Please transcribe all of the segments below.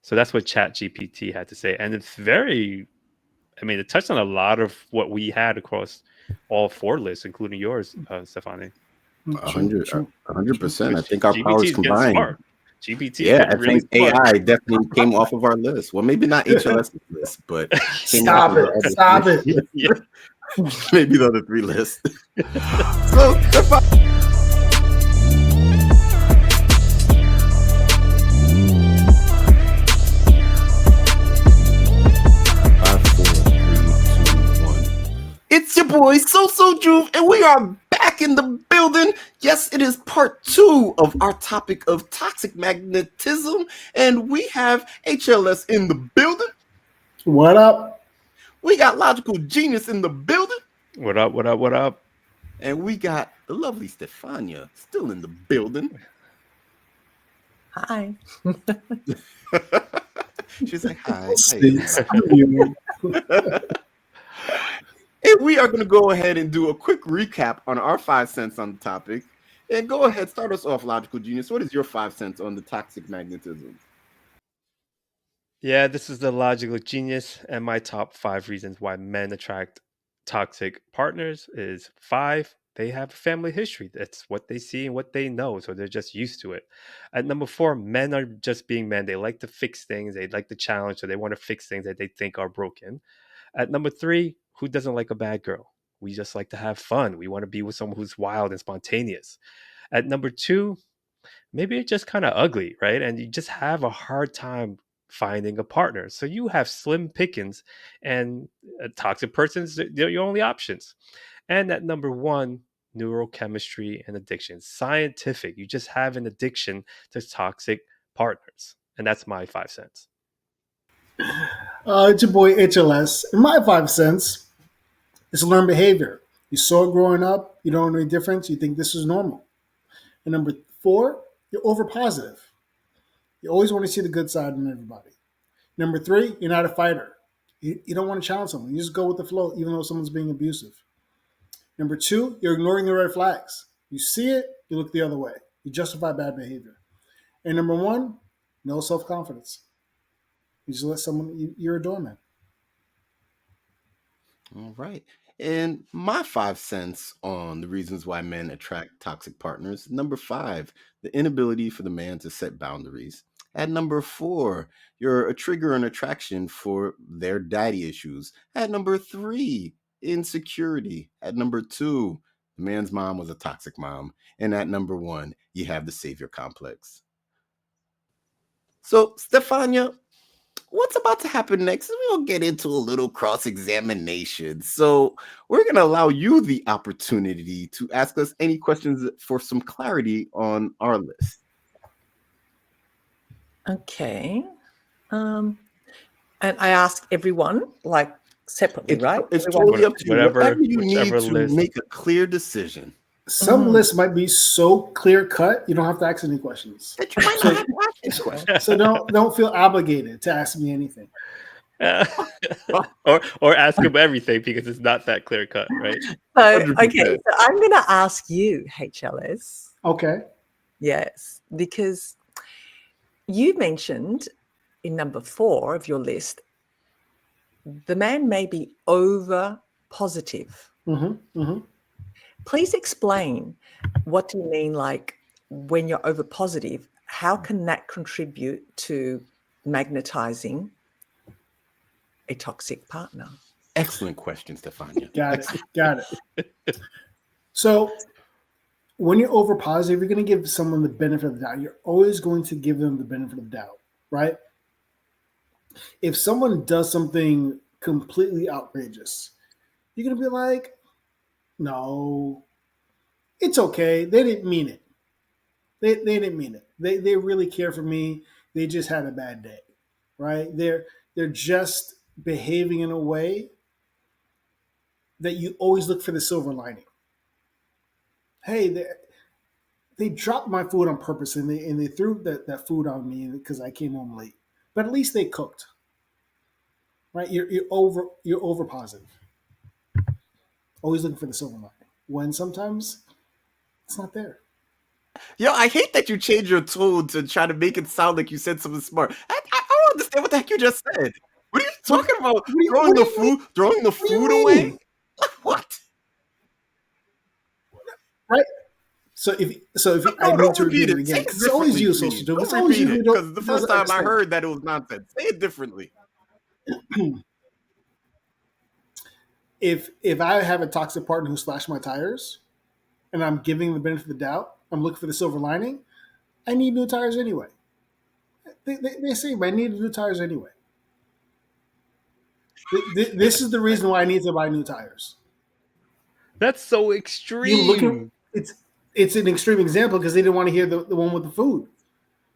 So that's what Chat GPT had to say. And it's very, I mean, it touched on a lot of what we had across all four lists, including yours, Stefani. A True, hundred, true. 100%. I Because think our GPT powers is getting combined. smart. GPT is Yeah, getting I really think smart. AI definitely came off of our list. Well, maybe not HLS list, but came off Stop of the it. other Stop it. three. Yeah. Maybe the other three lists. So, Stefan, 5, 4, 3, 2, 1. It's your boy So Juve, and we are back in the building. Yes, it is part 2 of our topic of toxic magnetism, and we have HLS in the building. What up? We got Logical Genius in the building, What up? What up? What up? and we got the lovely Stefania still in the building. Hi. She's like, hi. Screw you. And we are going to go ahead and do a quick recap on our 5 cents on the topic. And go ahead, start us off, Logical Genius. What is your 5 cents on the toxic magnetism? Yeah, this is the logical genius, and my top 5 reasons why men attract toxic partners is 5. They have a family history. That's what they see and what they know, so they're just used to it. At number 4, men are just being men. They like to fix things. They like the challenge, so they want to fix things that they think are broken. At number 3, who doesn't like a bad girl? We just like to have fun. We want to be with someone who's wild and spontaneous. At number 2, maybe you're just kind of ugly, right? And you just have a hard time finding a partner. So you have slim pickings, and a toxic person's they're your only options. And at number 1, neurochemistry and addiction. Scientific. You just have an addiction to toxic partners. And that's my 5 cents. It's your boy HLS. In my 5 cents, it's learned behavior. You saw it growing up, you don't know any difference, you think this is normal. And number 4, you're over positive. You always want to see the good side in everybody. Number 3, you're not a fighter. You don't want to challenge someone. You just go with the flow, even though someone's being abusive. Number 2, you're ignoring the red flags. You see it, you look the other way. You justify bad behavior. And number 1, no self-confidence. You just let someone, you're a doorman. All right. And my 5 cents on the reasons why men attract toxic partners. Number 5, the inability for the man to set boundaries. At number 4, you're a trigger and attraction for their daddy issues. At number 3, insecurity. At number 2, the man's mom was a toxic mom. And at number 1, you have the savior complex. So, Stefania, what's about to happen next is we'll get into a little cross-examination. So we're going to allow you the opportunity to ask us any questions for some clarity on our list. Okay. And I ask everyone, like, separately, right? It's Everyone. totally up to you. Whatever you need whichever to list. make a clear decision. Some lists might be so clear cut, you don't have to ask any questions. That you might not have to ask this question. So don't feel obligated to ask me anything. or ask him everything because it's not that clear cut, right? So, 100%. okay, so I'm going to ask you, HLS. Okay. Yes, because you mentioned in number 4 of your list, the man may be over positive. Mm-hmm. Mm-hmm. Please explain, what do you mean, like, when you're over positive, how can that contribute to magnetizing a toxic partner? Excellent question, Stefania. Got it. So when you're over positive, you're going to give someone the benefit of the doubt. You're always going to give them the benefit of the doubt, right? If someone does something completely outrageous, you're going to be like, no, it's okay. They didn't mean it. They didn't mean it. They really care for me. They just had a bad day, right? They're just behaving in a way that you always look for the silver lining. Hey, they dropped my food on purpose and they threw that food on me because I came home late. But at least they cooked, right? You're over positive. Always looking for the silver lining when sometimes it's not there. Yo, I hate that you changed your tone to try to make it sound like you said something smart. I don't understand what the heck you just said. What are you talking about? what do you- Throwing what the do you mean? food, throwing the What do you food away? mean? What? Right? So if I No, need don't to repeat repeat it it. Say again, it because it's always differently, you, please. social. It's Don't always repeat you it. who Because the first doesn't time I understand. heard that it was nonsense. Say it differently. If I have a toxic partner who slashed my tires, and I'm giving the benefit of the doubt, I'm looking for the silver lining. I need new tires anyway. They say I need new tires anyway. This is the reason why I need to buy new tires. That's so You looking? extreme. It's an extreme example because they didn't want to hear the one with the food.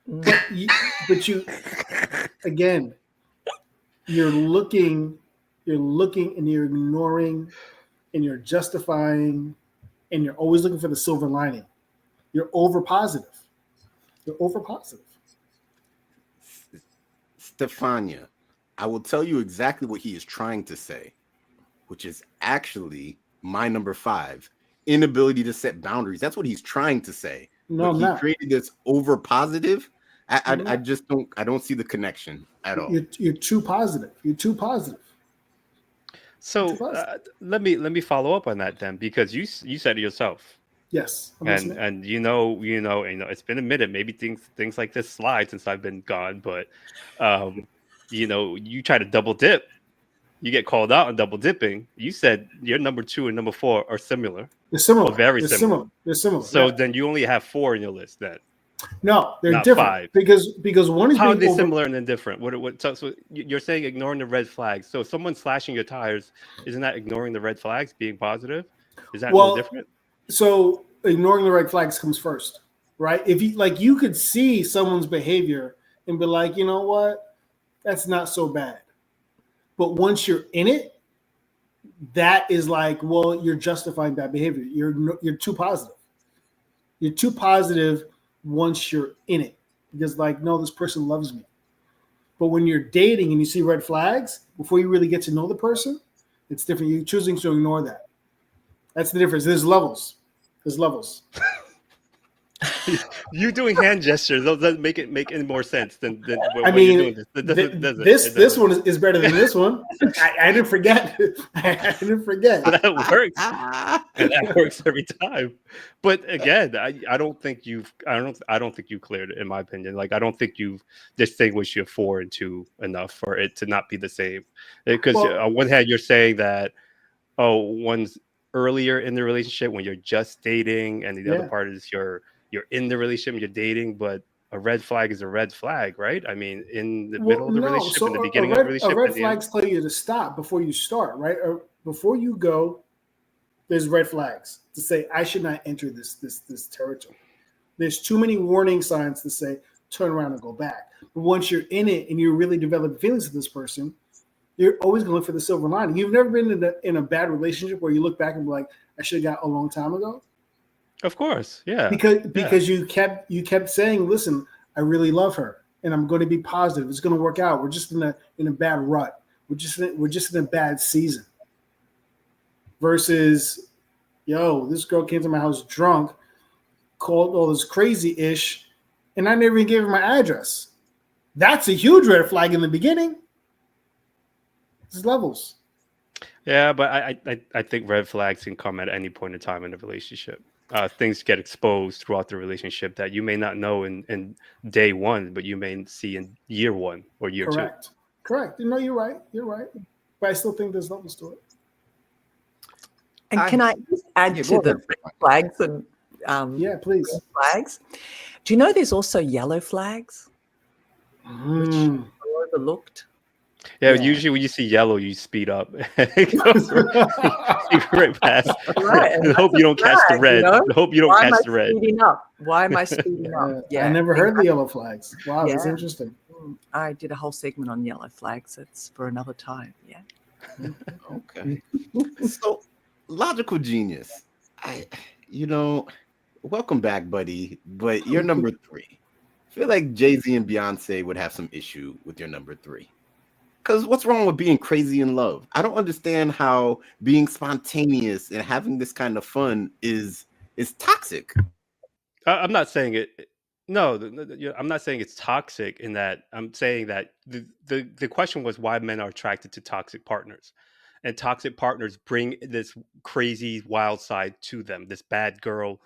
But you again, you're looking and you're ignoring and you're justifying and you're always looking for the silver lining. You're over positive. You're over positive. Stefania, I will tell you exactly what he is trying to say, which is actually my number 5, inability to set boundaries. That's what he's trying to say. No, But I'm he not. created this over positive. No, I'm I not. just don't see the connection at all. You're too positive. You're too positive. You're too So positive. let me follow up on that then, because you said it yourself, Yes, I'm and listening. it's been a minute. Maybe things like this slide since I've been gone, but um, you try to double dip, you get called out on double dipping. You said your number 2 and number 4 are similar They're or similar. very They're similar. similar. They're similar. So Yeah. then you only have 4 in your list then, No, they're not different 5. because one is How are being they over. similar and then different? So you're saying ignoring the red flags. So if someone's slashing your tires, isn't that ignoring the red flags, being positive? Is that no Well, different? so ignoring the red flags comes first, right? If you you could see someone's behavior and be like, you know what, that's not so bad. But once you're in it, that is like, well, you're justifying that behavior. You're too positive. You're too positive once you're in it because no, this person loves me. But when you're dating and you see red flags before you really get to know the person, it's different. You're choosing to ignore that. That's the difference. There's levels. There's levels. You doing hand gestures doesn't make any more sense than I what you're mean, doing. It doesn't. It this doesn't. one is better than this one. I didn't forget. I didn't forget. That works. And that works every time. But again, I don't think I don't think you cleared it, in my opinion. Like, I don't think you've distinguished your 4 and 2 enough for it to not be the same. Because Well, on one hand, you're saying that, oh, one's earlier in the relationship when you're just dating, and the other yeah. part is you're in the relationship, you're dating, but a red flag is a red flag, right? I mean, in the Well, middle of the no. relationship, in the So beginning of the a relationship, red at the end. flags tell you to stop before you start, right? Or before you go, there's red flags to say I should not enter this territory. There's too many warning signs to say turn around and go back. But once you're in it and you're really developing feelings for this person, you're always going to look for the silver lining. You've never been in a bad relationship where you look back and be like, I should have got a long time ago. Of course, yeah. Because you kept saying, listen, I really love her and I'm going to be positive. It's going to work out. We're just in a bad rut. We're just in a bad season. Versus, yo, this girl came to my house drunk, called all this crazy ish, and I never even gave her my address. That's a huge red flag in the beginning. There's levels. Yeah, but I think red flags can come at any point in time in a relationship. Things get exposed throughout the relationship that you may not know in day 1, but you may see in year 1 or year 2. Correct. No, you're right. But I still think there's levels to it. And can I just add to the red flags and yeah, please. red flags? Do you know there's also yellow flags, which are overlooked? Yeah, usually when you see yellow, you speed up. It goes right past. Right, And hope you don't catch the red. Hope you don't Why catch the red. Speeding up? Why am I speeding up? I never heard the yellow flags. Wow, that's Yeah. interesting. I did a whole segment on yellow flags. It's for another time. Yeah. Okay. So, logical genius. Welcome back, buddy. But you're number 3. I feel like Jay-Z and Beyonce would have some issue with your number 3. Because what's wrong with being crazy in love? I don't understand how being spontaneous and having this kind of fun is toxic. I'm not saying No, I'm not saying it's toxic in that. I'm saying that the question was why men are attracted to toxic partners, and toxic partners bring this crazy wild side to them, this bad girl,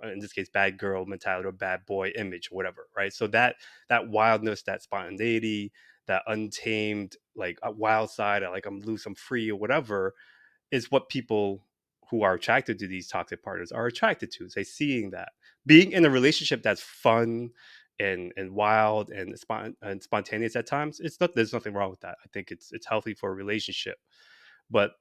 in this case, bad girl mentality or bad boy image, whatever, right? So that wildness, that spontaneity, that untamed like a wild side, like I'm loose, I'm free, or whatever, is what people who are attracted to these toxic partners are attracted to. Is they seeing that being in a relationship that's fun and wild and spontaneous at times. It's not. There's nothing wrong with that. I think it's healthy for a relationship, but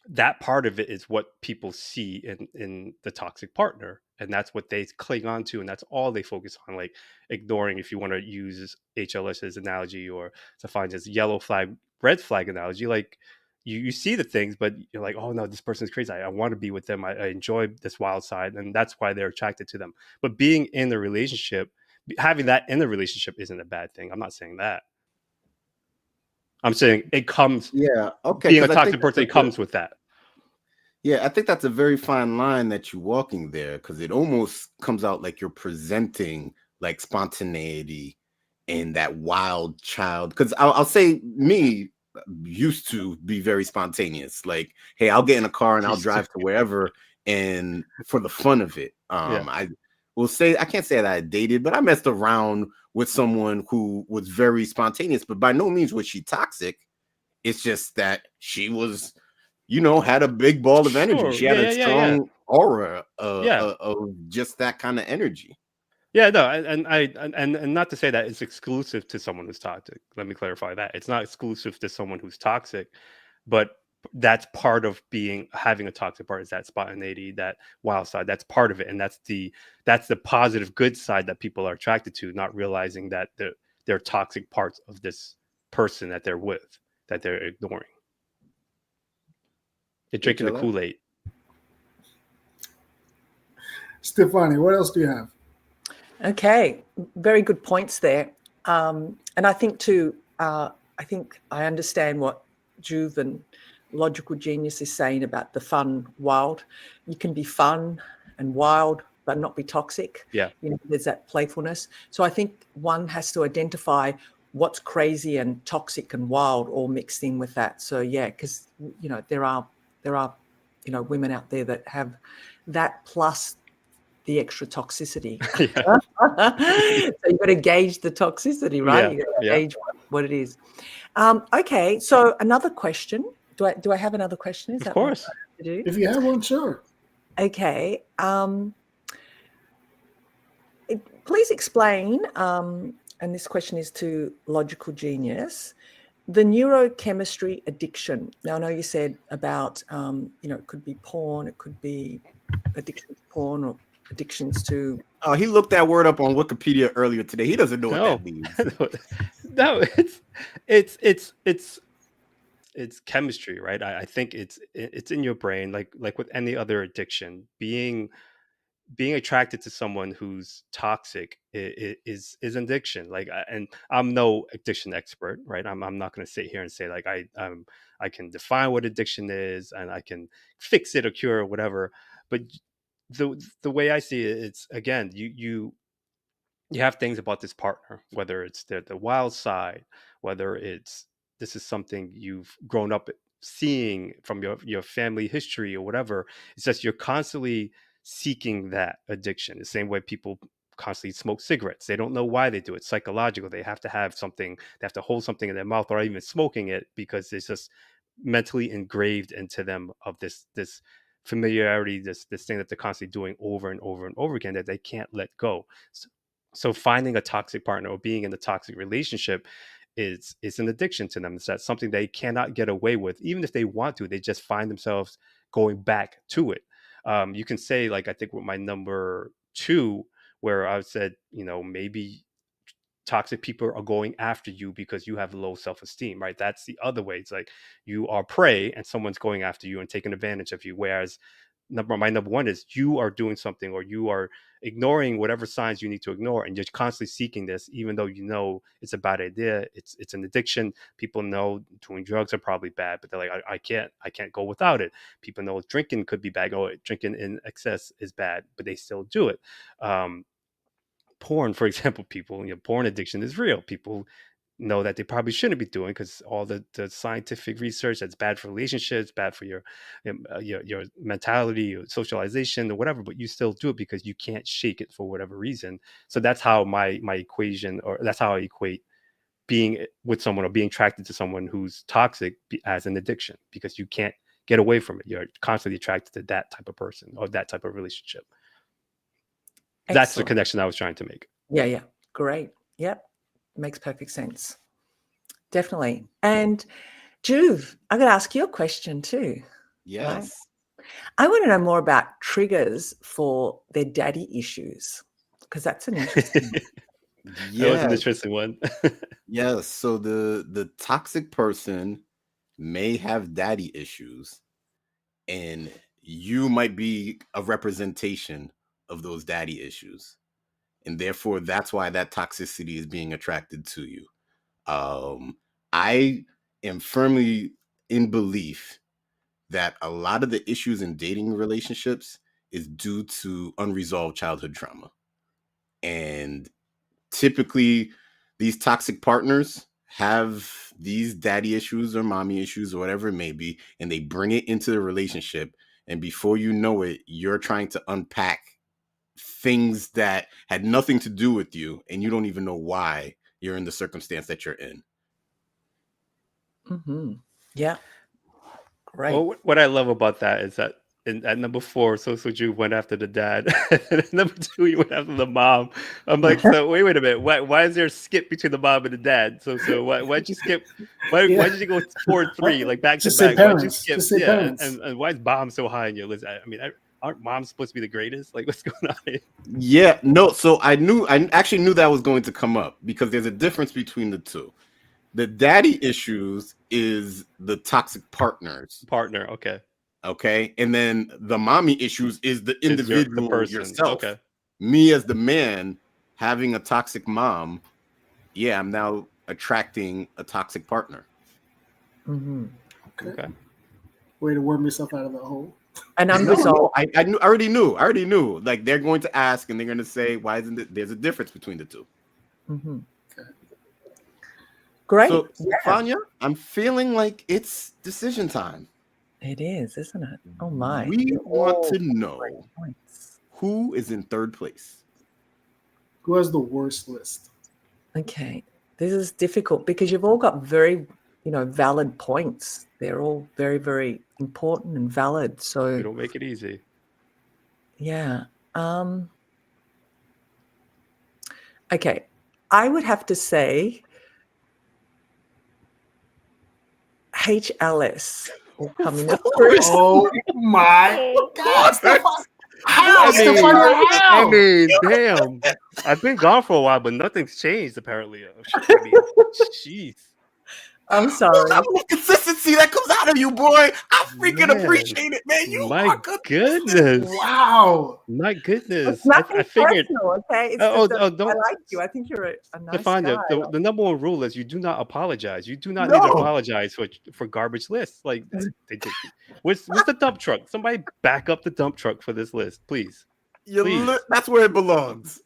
that part of it is what people see in the toxic partner, and that's what they cling on to, and that's all they focus on, like ignoring, if you want to use HLS's analogy, or to find this yellow flag red flag analogy, like you see the things, but you're like, oh no, this person's crazy, I want to be with them, I enjoy this wild side, and that's why they're attracted to them. But being in the relationship, having that in the relationship isn't a bad thing. I'm not saying that. I'm saying it comes, Yeah, okay, being a because I think toxic person, that's it a comes with that. yeah, I think that's a very fine line that you're walking there, because it almost comes out like you're presenting like spontaneity and that wild child. Because I'll say me used to be very spontaneous. Like, hey, I'll get in a car and I'll Used to. drive to wherever, and for the fun of it. Yeah. I will say I can't say that I dated, but I messed around with someone who was very spontaneous. But by no means was she toxic. It's just that she was, had a big ball of energy. Sure. She had Yeah, a yeah, yeah, yeah. strong aura Yeah. of just that kind of energy. Yeah, no, and not to say that it's exclusive to someone who's toxic. Let me clarify that. It's not exclusive to someone who's toxic, but that's part of having a toxic part, is that spontaneity, that wild side. That's part of it. And that's the positive good side that people are attracted to, not realizing that they're toxic parts of this person that they're with, that they're ignoring. They're drinking the HLS. Kool-Aid. Stefani, what else do you have? Okay, very good points there. And I think too, I think I understand what Juve and Logical Genius is saying about the fun, wild. You can be fun and wild, but not be toxic. Yeah. There's that playfulness. So I think one has to identify what's crazy and toxic and wild all mixed in with that. So yeah, because there are women out there that have that plus the extra toxicity. Yeah. So you've got to gauge the toxicity, right? Yeah. You've got to Yeah. gauge what it is. Okay, so another question. Do I have another question? Is Of that what course. I have to do? If you have one, sure. Okay. Please explain, and this question is to Logical Genius, the neurochemistry addiction. Now, I know you said about, it could be porn, it could be addiction to porn or addictions to. Oh, he looked that word up on Wikipedia earlier today. He doesn't know what that No. means. No, it's chemistry, right? I think it's in your brain, like with any other addiction. Being attracted to someone who's toxic is an addiction. And I'm no addiction expert, right? I'm not going to sit here and say like I can define what addiction is and I can fix it or cure or whatever. But the way I see it, it's again, you have things about this partner, whether it's the wild side, whether it's this is something you've grown up seeing from your family history or whatever. It's just you're constantly seeking that addiction. The same way people constantly smoke cigarettes. They don't know why they do it. Psychological. They have to have something. They have to hold something in their mouth or even smoking it because it's just mentally engraved into them of this familiarity, this thing that they're constantly doing over and over and over again that they can't let go. So finding a toxic partner or being in a toxic relationship is an addiction to them. It's that something they cannot get away with, even if they want to. They just find themselves going back to it. You can say, like I think with my number two, where I said, maybe toxic people are going after you because you have low self-esteem, right? That's the other way. It's like you are prey and someone's going after you and taking advantage of you. Whereas my number one is you are doing something or you are ignoring whatever signs you need to ignore, and you're constantly seeking this, even though you know it's a bad idea. It's an addiction. People know doing drugs are probably bad, but they're like, I can't go without it. People know drinking could be bad. Oh, drinking in excess is bad, but they still do it. porn, for example, people, porn addiction is real. People know that they probably shouldn't be doing, because all the scientific research that's bad for relationships, bad for your mentality, your socialization, or whatever. But you still do it because you can't shake it for whatever reason. So that's how my equation, or that's how I equate being with someone or being attracted to someone who's toxic as an addiction, because you can't get away from it. You're constantly attracted to that type of person or that type of relationship. That's the Excellent. connection I was trying to make. Yeah. Great. Yep. Makes perfect sense. Definitely. And Juve, I'm going to ask you a question too. Yes. Right? I want to know more about triggers for their daddy issues, because that's an interesting That was an Yes. interesting one. Yes. So the toxic person may have daddy issues, and you might be a representation of those daddy issues. And therefore, that's why that toxicity is being attracted to you. I am firmly in belief that a lot of the issues in dating relationships is due to unresolved childhood trauma. And typically, these toxic partners have these daddy issues or mommy issues or whatever it may be, and they bring it into the relationship. And before you know it, you're trying to unpack things that had nothing to do with you, and you don't even know why you're in the circumstance that you're in. Mm-hmm. Yeah. Great. Well, what I love about that is that at number 4, Soju went after the dad. And at number 2, he went after the mom. I'm like, so wait a minute. Why is there a skip between the mom and the dad? So why'd you skip? Why did you go 4 and 3 like back Just to say back? Why'd you parents. skip? Just say Yeah, parents. and why is mom so high in your list? I mean, aren't moms supposed to be the greatest? Like, what's going on here? Yeah, no. So I actually knew that was going to come up, because there's a difference between the two. The daddy issues is the toxic partners. Partner, okay, Okay. And then the mommy issues is the is the individual person? yourself. Okay, Me as the man having a toxic mom, yeah, I'm now attracting a toxic partner. Mm-hmm. Okay. Way to worm yourself out of the hole. And No, unresolved. I already knew. Like, they're going to ask and they're going to say, why isn't it? There's a difference between the two. Mm-hmm. Okay. Great. So, Stefania, I'm feeling like it's decision time. It is, isn't it? Oh my. We want to know who is in third place. Who has the worst list? Okay. This is difficult because you've all got very, valid points. They're all very, very important and valid. So you don't make it easy. Yeah. Okay. I would have to say HLS will come in at first. Oh my God, Stefania! How, Stefania? How? I mean, damn. I've been gone for a while, but nothing's changed apparently. I mean, jeez. I'm sorry. The consistency that comes out of you, boy. I freaking appreciate it, man. You My are good. goodness. Wow. My goodness. It's nothing I figured. personal, okay? It's Oh, just don't. I like you. I think you're a nice Stefania, guy. the number one rule is you do not apologize. You do not need to apologize for garbage lists. Like, what's the dump truck? Somebody back up the dump truck for this list, please. That's where it belongs.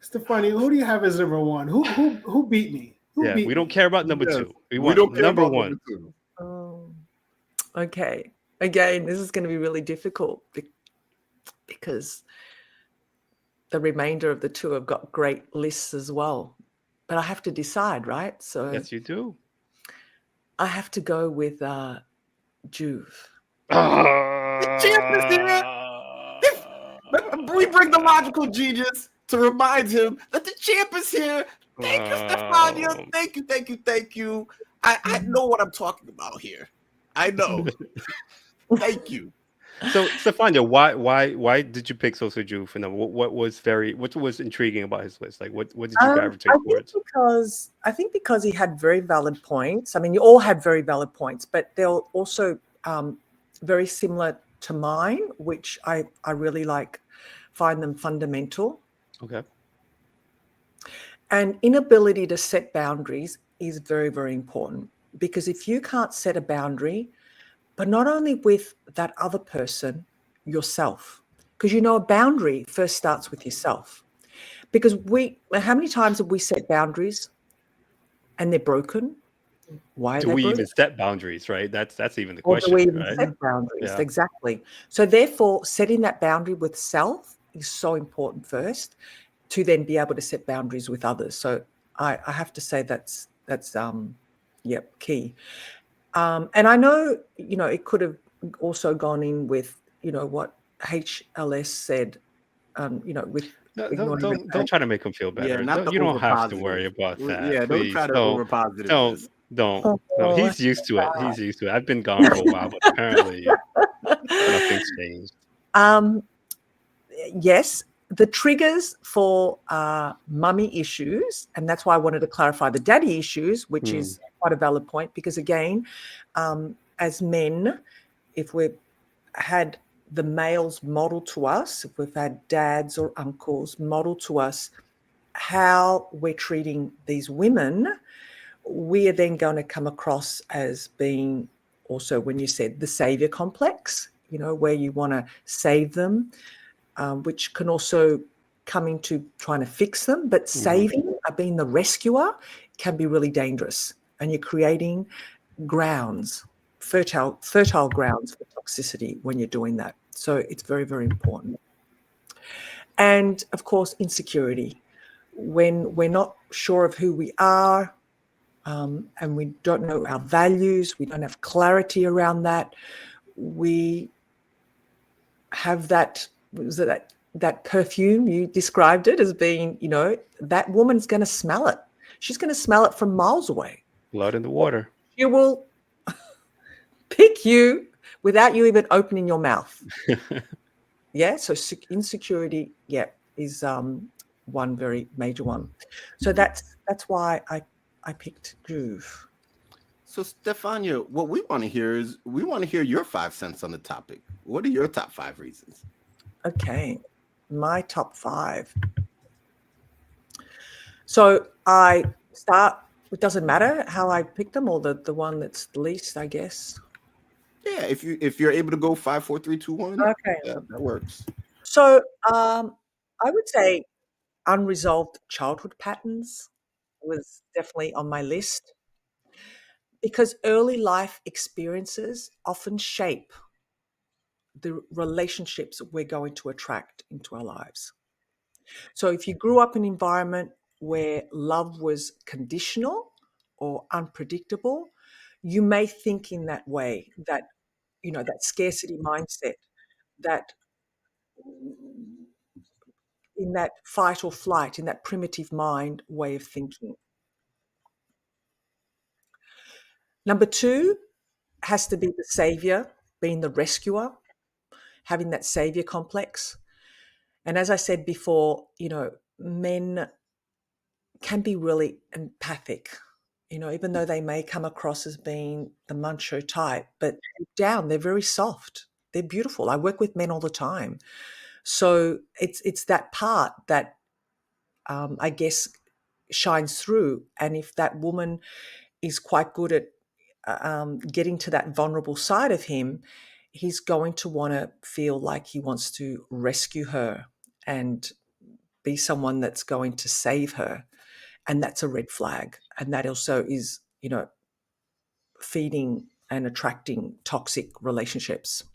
Stefania, who do you have as number 1? Who beat me? Who beat we don't me? care about number 2. We don't care number about 1. number 2. Oh, okay. Again, this is going to be really difficult because the remainder of the 2 have got great lists as well. But I have to decide, right? So Yes, you do. I have to go with Juve. The champ is here. We bring the logical genius to remind him that the champ is here. Thank you, Stefania. Thank you. I know what I'm talking about here. I know. Thank you. So, Stefania, why did you pick Soju for number? What was intriguing about his list? Like, what did you gravitate towards? I think because he had very valid points. I mean, you all had very valid points, but they're also very similar to mine, which I really find them fundamental. Okay. And inability to set boundaries is very, very important, because if you can't set a boundary, but not only with that other person, yourself, because a boundary first starts with yourself. Because how many times have we set boundaries and they're broken? Why are Do they we broken? even set boundaries, right? That's even the Or do we question, even right? set boundaries? Yeah. Exactly. So therefore, setting that boundary with self is so important first, to then be able to set boundaries with others. So I have to say that's key. And I know, it could have also gone in with, what HLS said, with No, ignoring red don't flags. try to make him feel Yeah, better. not the You don't over have to worry positive. about that, Yeah, don't please. try to over positive this. Don't. No, Oh, he's used to it. He's used to it. I've been gone for a while, but apparently nothing's changed. um, yes, the triggers for mummy issues, and that's why I wanted to clarify the daddy issues, which Hmm. is quite a valid point, because again, as men, if we've had the males model to us, if we've had dads or uncles model to us how we're treating these women, we are then going to come across as being also, when you said the savior complex, where you want to save them, which can also come into trying to fix them. But Hmm. saving, being the rescuer, can be really dangerous. And you're creating grounds, fertile grounds for toxicity when you're doing that. So it's very, very important. And of course, insecurity. When we're not sure of who we are, and we don't know our values, we don't have clarity around that, we have that perfume. You described it as being, that woman's going to smell it. She's going to smell it from miles away. Blood in the water. She will pick you without you even opening your mouth. Yeah. So insecurity, is one very major one. So that's why I picked groove. So, Stefania, what we want to hear is we want to hear your 5 cents on the topic. What are your top 5 reasons? Okay, my top 5. So I start. It doesn't matter how I pick them, or the one that's the least, I guess. Yeah, if you're able to go 5, 4, 3, 2, 1, Okay. that works. So I would say unresolved childhood patterns was definitely on my list, because early life experiences often shape the relationships we're going to attract into our lives. So if you grew up in an environment where love was conditional or unpredictable, you may think in that way, that, that scarcity mindset, that in that fight or flight, in that primitive mind way of thinking. Number 2 has to be the savior, being the rescuer, having that savior complex. And as I said before, men can be really empathic, even though they may come across as being the macho type, but deep down, they're very soft. They're beautiful. I work with men all the time. So it's that part that, I guess, shines through. And if that woman is quite good at getting to that vulnerable side of him, he's going to want to feel like he wants to rescue her and be someone that's going to save her. And that's a red flag. And that also is, feeding and attracting toxic relationships.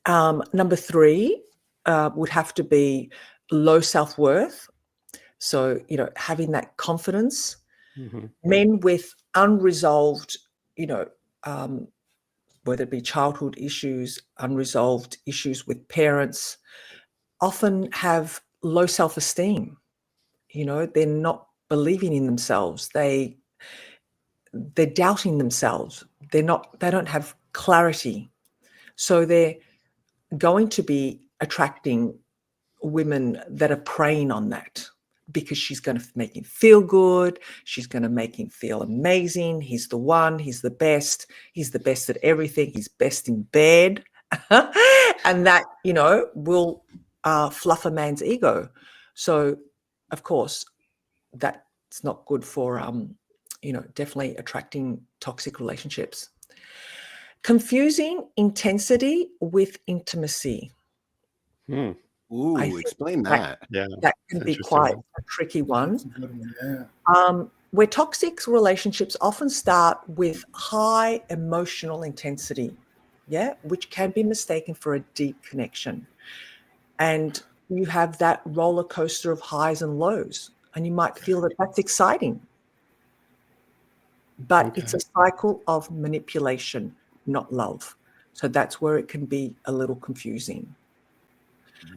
Number 3 would have to be low self-worth. So, having that confidence. Hmm. Men with unresolved, um, whether it be childhood issues, unresolved issues with parents, often have low self-esteem. They're not believing in themselves. They're doubting themselves. They don't have clarity. So they're going to be attracting women that are preying on that, because she's going to make him feel good. She's going to make him feel amazing. He's the one. He's the best. He's the best at everything. He's best in bed. And that, will fluff a man's ego. So, of course, that's not good for, definitely attracting toxic relationships. Confusing intensity with intimacy. Hmm. I Ooh, think explain that that. Yeah, that it's can an be interesting quite one. a tricky one. That's a good one. Yeah. Where toxic relationships often start with high emotional intensity, yeah, which can be mistaken for a deep connection. And you have that roller coaster of highs and lows, and you might feel that that's exciting, but it's Okay. a cycle of manipulation, not love. So that's where it can be a little confusing.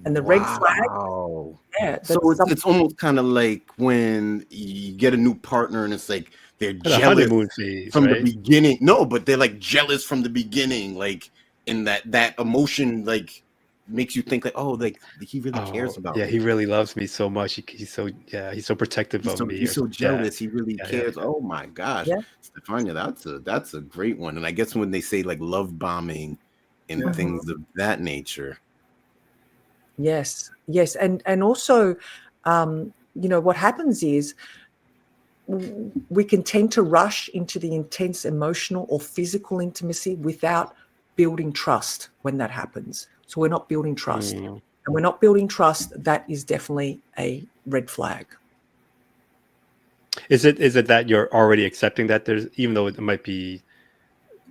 And the red flag, Wow. yeah, So that's it's almost kind of like when you get a new partner and it's like they're The jealous honeymoon phase, from the right? beginning. No, but they're like jealous from the beginning, like in that emotion like makes you think like, oh, like he really cares Oh, about yeah, he me. really loves me so much. He's so yeah, he's so protective of me He's or so yeah, jealous. He really yeah, yeah. cares. Oh my gosh, yeah. Stefania, that's a great one. And I guess when they say like love bombing and Yeah. Mhm. things of that nature. Yes, yes, and also, what happens is we can tend to rush into the intense emotional or physical intimacy without building trust when that happens. So we're not building trust, Mm. and we're not building trust. That is definitely a red flag. Is it that you're already accepting that there's even though it might be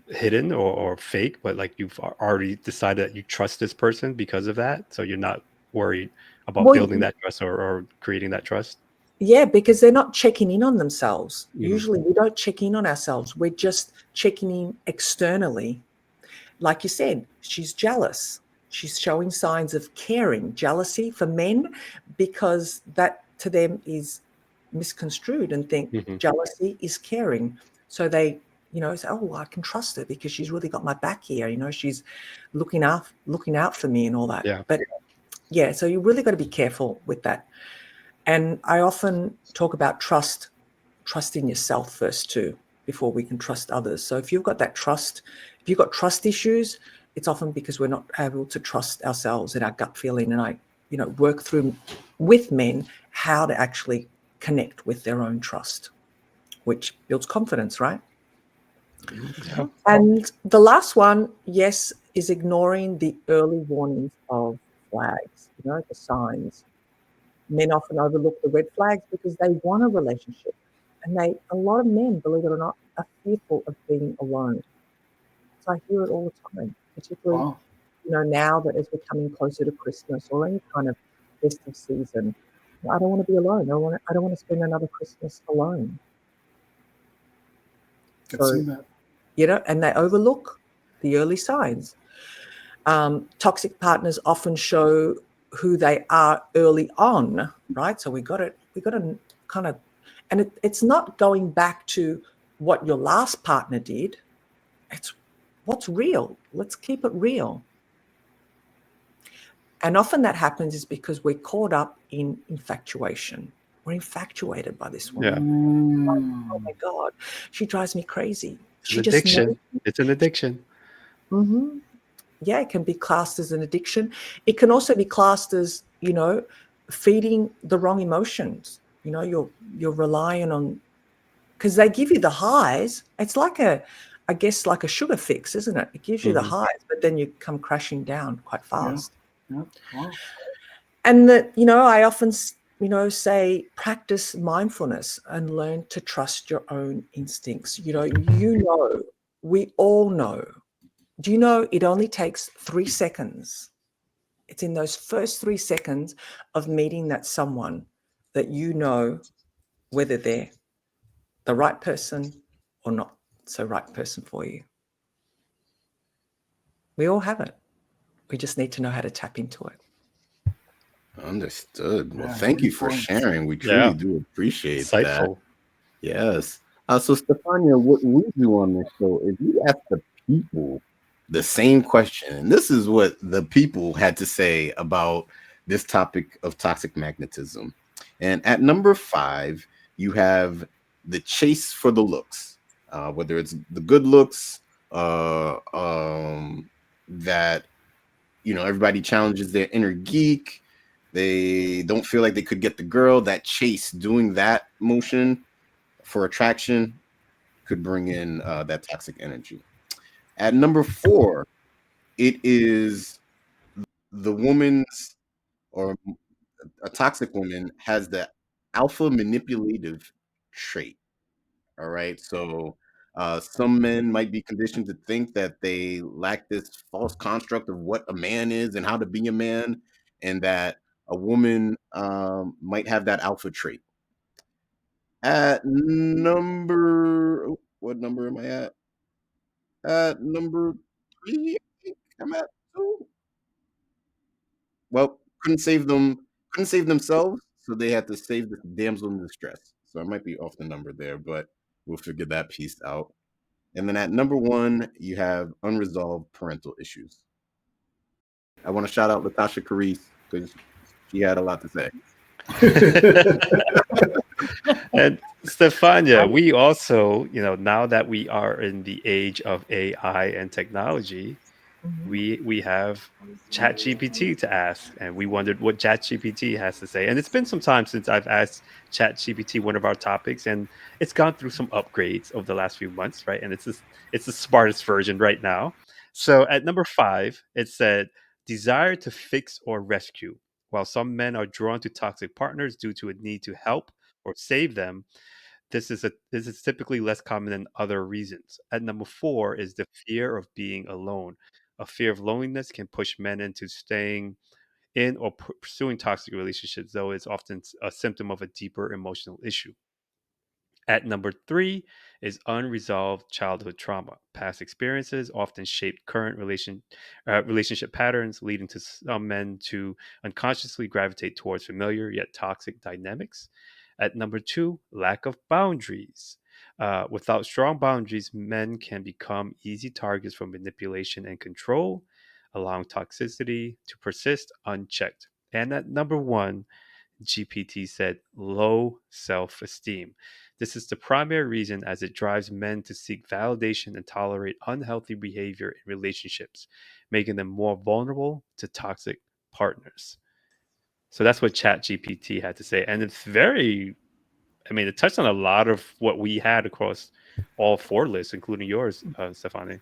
hidden or fake, but like you've already decided that you trust this person because of that, so you're not worried about Well, building that trust or creating that trust? yeah, because they're not checking in on themselves. Mhm. Usually, we don't check in on ourselves. We're just checking in externally. Like you said, she's jealous. She's showing signs of caring, jealousy for men, because that to them is misconstrued and think Mhm. jealousy is caring. So they, say, oh, well, I can trust her because she's really got my back here. She's looking out for me and all that. Yeah. But yeah, so you really got to be careful with that. And I often talk about trust in yourself first too, before we can trust others. So if you've got trust issues, it's often because we're not able to trust ourselves and our gut feeling. And I, work through with men how to actually connect with their own trust, which builds confidence, right? Yeah. And the last one, yes, is ignoring the early warnings of flags, the signs. Men often overlook the red flags because they want a relationship. And a lot of men, believe it or not, are fearful of being alone. So I hear it all the time, particularly, Wow. now that as we're coming closer to Christmas or any kind of festive season, I don't want to be alone. I don't want to spend another Christmas alone. Could see So, that. and they overlook the early signs. Toxic partners often show who they are early on, right? So we got to kind of, and it's not going back to what your last partner did. It's what's real. Let's keep it real. And often that happens is because we're caught up in infatuation. We're infatuated by this Yeah. woman. Oh Mm. my God, she drives me crazy. It's an She just knows. addiction. It's an addiction. Mhm. Yeah, it can be classed as an addiction. It can also be classed as, feeding the wrong emotions. You're relying on because they give you the highs. It's like I guess like a sugar fix, isn't it? It gives you the Mhm. highs, but then you come crashing down quite Yeah. fast. Yeah. Wow. And that, I often, say practice mindfulness and learn to trust your own instincts. We all know. Do you know it only takes 3 seconds? It's in those first 3 seconds of meeting that someone that whether they're the right person or not so right person for you. We all have it. We just need to know how to tap into it. Understood. Well, Yeah. thank you Good for points. sharing. We truly Yeah. do appreciate that. Insightful. Yes. So, Stefania, what we do on this show is we ask the people the same question. And this is what the people had to say about this topic of toxic magnetism. And at number 5, you have the chase for the looks, whether it's the good looks, that, everybody challenges their inner geek. They don't feel like they could get the girl. That chase, doing that motion for attraction could bring in that toxic energy. At number 4, it is the woman's or a toxic woman has the alpha manipulative trait. All right. So some men might be conditioned to think that they lack this false construct of what a man is and how to be a man, and that a woman might have that alpha trait. At number, what number am I at? At number three, I think I'm at two. Well, couldn't save themselves, so they had to save the damsel in distress. So I might be off the number there, but we'll figure that piece out. And then at number one, you have unresolved parental issues. I want to shout out Latasha Carice because she had a lot to say. And Stefania, we also, now that we are in the age of AI and technology, we have ChatGPT to ask, and we wondered what ChatGPT has to say. And it's been some time since I've asked ChatGPT one of our topics, and it's gone through some upgrades over the last few months, right? And it's the smartest version right now. So at number 5, it said desire to fix or rescue. While some men are drawn to toxic partners due to a need to help or save them, this is typically less common than other reasons. At number 4 is the fear of being alone. A fear of loneliness can push men into staying in or pursuing toxic relationships, though it's often a symptom of a deeper emotional issue. At number 3 is unresolved childhood trauma. Past experiences often shape current relationship patterns, leading to some men to unconsciously gravitate towards familiar yet toxic dynamics. At number 2, lack of boundaries. Without strong boundaries, men can become easy targets for manipulation and control, allowing toxicity to persist unchecked. And at number 1, GPT said low self esteem. This is the primary reason as it drives men to seek validation and tolerate unhealthy behavior in relationships, making them more vulnerable to toxic partners. So that's what ChatGPT had to say. And it's it touched on a lot of what we had across all 4 lists, including yours, Stefani. A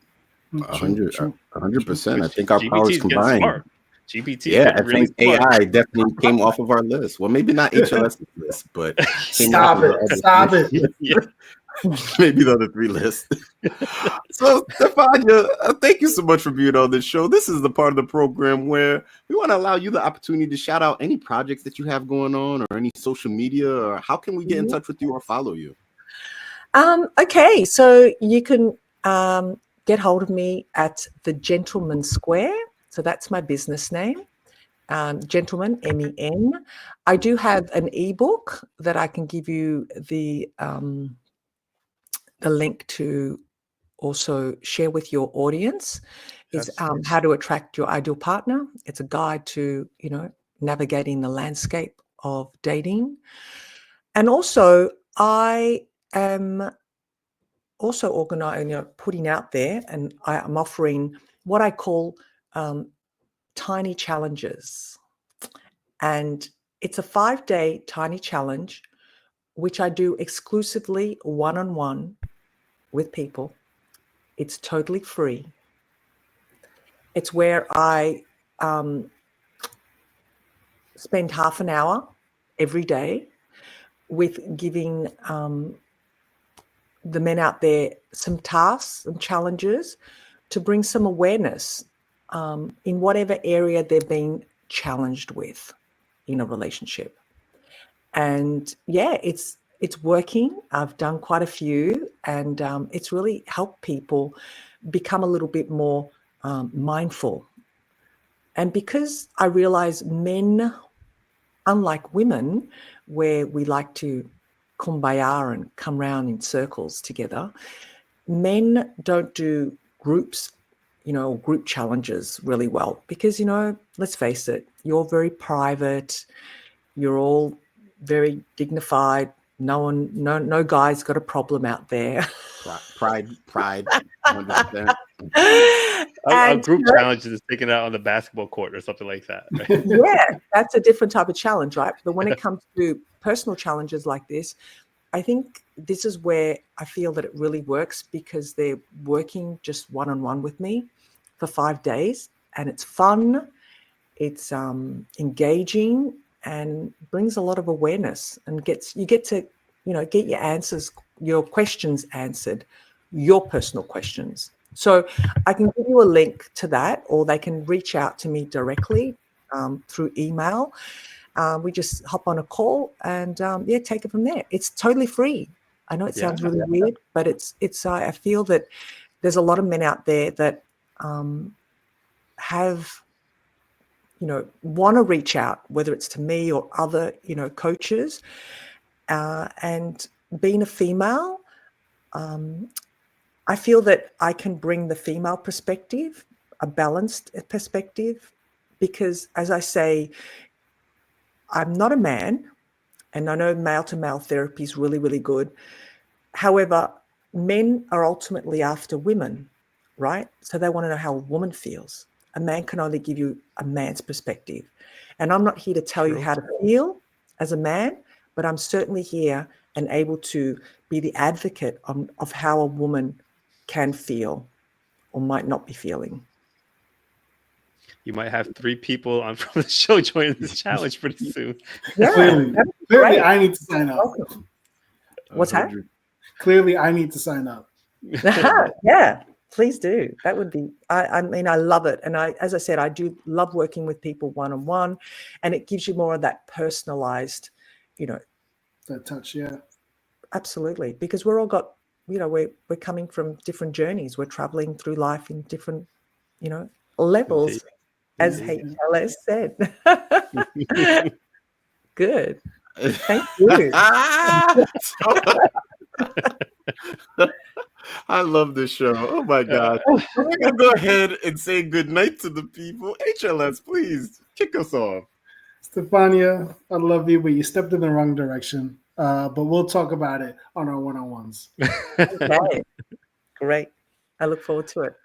True, hundred, true. 100%. I Which think our GPT powers is getting combined. smart. GPT is Yeah, getting I really think smart. AI definitely came off of our list. Well, maybe not HLS's list, but came off Stop of the it. other Stop three. it. Yeah. Maybe the other 3 lists. So, Stefania, thank you so much for being on this show. This is the part of the program where we want to allow you the opportunity to shout out any projects that you have going on or any social media, or how can we get in touch with you or follow you? Okay, so you can get hold of me at the Gentleman Square. So that's my business name, Gentleman, MEN. I do have an ebook that I can give you the link to also share with your audience. Is Yes. how to attract your ideal partner. It's a guide to navigating the landscape of dating, and also I am also organizing, putting out there, and I'm offering what I call tiny challenges. And it's a 5-day tiny challenge, which I do exclusively one-on-one with people. It's totally free. It's where I spend half an hour every day with giving the men out there some tasks and challenges to bring some awareness in whatever area they've been challenged with in a relationship. And yeah, it's working. I've done quite a few, and it's really helped people become a little bit more mindful. And because I realize men, unlike women, where we like to kumbaya and come round in circles together, men don't do groups, group challenges really well because, let's face it, you're very private. You're all very dignified. No guy's got a problem out there. Pride, 100%. A And group challenge is taking it out on the basketball court or something like that. Right? yeah, that's a different type of challenge, right? But when it comes to personal challenges like this, I think this is where I feel that it really works because they're working just one-on-one with me for 5 days, and it's fun. It's engaging and brings a lot of awareness, and you get to get your questions answered, your personal questions. So I can give you a link to that, or they can reach out to me directly through email. We just hop on a call and take it from there. It's totally free. I know it sounds really weird, but it's. I feel that there's a lot of men out there that have, want to reach out, whether it's to me or other, coaches. And being a female, I feel that I can bring the female perspective, a balanced perspective, because as I say, I'm not a man, and I know male to male therapy is really, really good. However, men are ultimately after women, right? So they want to know how a woman feels. A man can only give you a man's perspective. And I'm not here to tell you how to feel as a man, but I'm certainly here and able to be the advocate of how a woman can feel or might not be feeling. You might have 3 people on from the show joining this challenge pretty soon. Yeah, clearly I need to sign up. Welcome. What's that? Clearly I need to sign up. Yeah, please do. That would be, I mean, I love it. And as I said, I do love working with people one-on-one, and it gives you more of that personalized, that touch. Yeah, absolutely. Because we're all got, we're coming from different journeys. We're traveling through life in different, levels, as HLS said. Good. Thank you. I love this show. Oh my God. We're going to go ahead and say good night to the people. HLS, please kick us off. Stefania, I love you, but you stepped in the wrong direction. But we'll talk about it on our one-on-ones. Okay. Great. I look forward to it.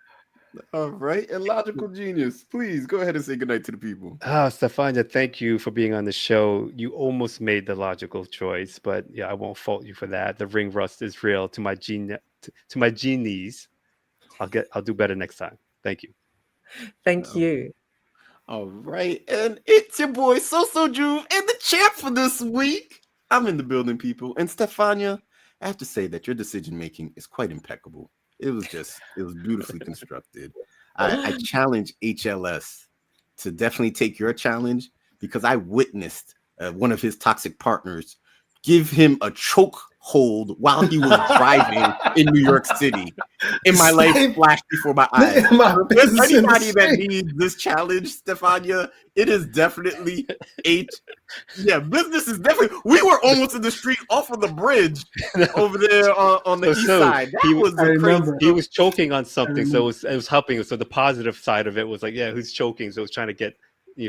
All right. And Logical Genius, please go ahead and say good night to the people. Stefania, thank you for being on the show. You almost made the logical choice, but I won't fault you for that. The ring rust is real. To my genies, I'll do better next time. Thank you. Thank you. All right. And it's your boy So Juve and the champ for this week. I'm in the building, people. And Stefania, I have to say that your decision making is quite impeccable. It was beautifully constructed. I challenge HLS to definitely take your challenge, because I witnessed one of his toxic partners give him a choke hold while he was driving in New York City. And my life flashed before my eyes. If there's anybody that needs this challenge, Stefania, it is definitely business is definitely. We were almost in the street off of the bridge over there on the east side. He was choking on something, so it was helping. So the positive side of it was like, who's choking? So it was trying to get.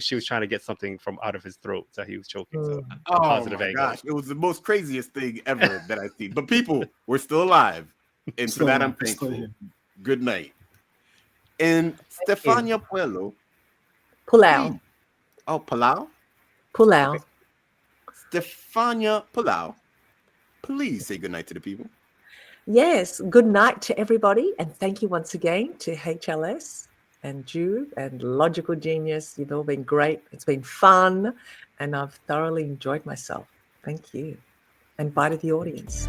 She was trying to get something from out of his throat, so he was choking. So positive angle. Gosh, it was the most craziest thing ever that I've seen. But people, we're still alive, and for that I'm thankful. Good night. And Stefania Puleo. Puleo. Oh, Puleo? Puleo. Okay. Stefania Puleo, please say good night to the people. Yes, good night to everybody, and thank you once again to HLS and Jude and Logical Genius. You've all been great. It's been fun, and I've thoroughly enjoyed myself. Thank you. And bye to the audience.